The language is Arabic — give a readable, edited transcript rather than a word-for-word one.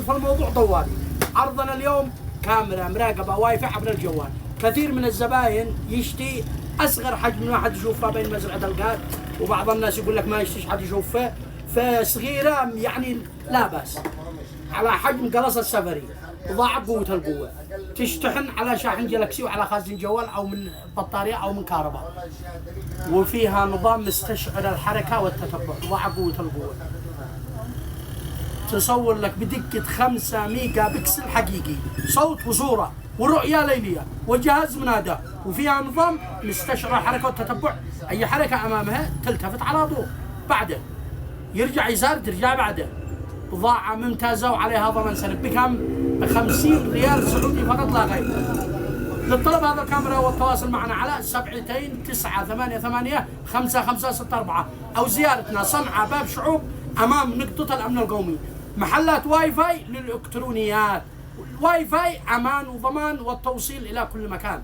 في الموضوع طوالي. عرضنا اليوم كاميرا مراقبة واي فاي عبر الجوال. كثير من الزباين يشتي أصغر حجم ما حد يشوفه بين مزرعة القات، وبعض الناس يقول لك ما يشتيش حد يشوفه، فصغيرة يعني لا بأس، على حجم قلص السفري، ضاع قوة القوة، تشتحن على شاحن جلاكسي وعلى خازن جوال أو من بطارية أو من كهرباء، وفيها نظام مستشعر الحركة والتتبع، ضاع قوة القوة. تصور لك بدقة 5 ميجا بكسل حقيقي، صوت وصورة ورؤية ليلية وجهاز منادى، وفيها نظام مستشعر الحركة والتتبع، أي حركة أمامها تلتفت على ضوء، بعده يرجع يسار ترجع بعده. بضاعة ممتازة وعليها ضمان سنة. بكم؟ ب50 ريال سعودي فقط لا غير. للطلب هذا الكاميرا والتواصل معنا على 72 988 5564 أو زيارتنا صنعاء باب شعوب أمام نقطة الأمن القومي. محلات واي فاي للإلكترونيات، واي فاي أمان وضمان والتوصيل إلى كل مكان.